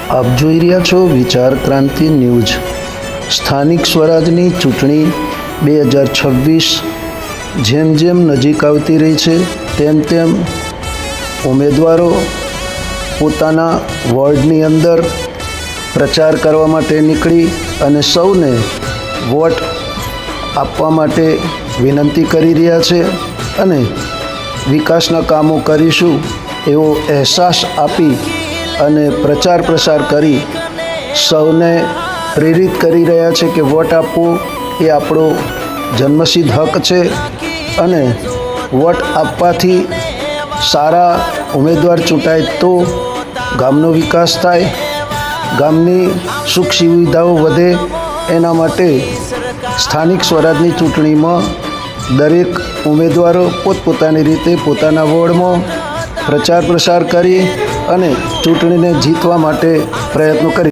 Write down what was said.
આપ જોઈ રહ્યા છો વિચાર ક્રાંતિ ન્યૂઝ। સ્થાનિક સ્વરાજની ચૂંટણી 2026 જેમ જેમ નજીક આવતી રહી છે તેમ તેમ ઉમેદવારો પોતાના વોર્ડની અંદર પ્રચાર કરવા માટે નીકળી અને સૌને વોટ આપવા માટે વિનંતી કરી રહ્યા છે અને વિકાસના કામો કરીશું એવો અહેસાસ આપી અને પ્રચાર પ્રસાર કરી સૌને પ્રેરિત કરી રહ્યા છે કે વોટ આપવો એ આપણો જન્મસિદ્ધ હક છે અને વોટ આપવાથી સારા ઉમેદવાર ચૂંટાય તો ગામનો વિકાસ થાય, ગામની સુખ સુવિધાઓ વધે। એના માટે સ્થાનિક સ્વરાજની ચૂંટણીમાં દરેક ઉમેદવારો પોતપોતાની રીતે પોતાના વોર્ડમાં પ્રચાર પ્રસાર કરી અને ચૂંટણીને જીતવા માટે પ્રયત્નો કરી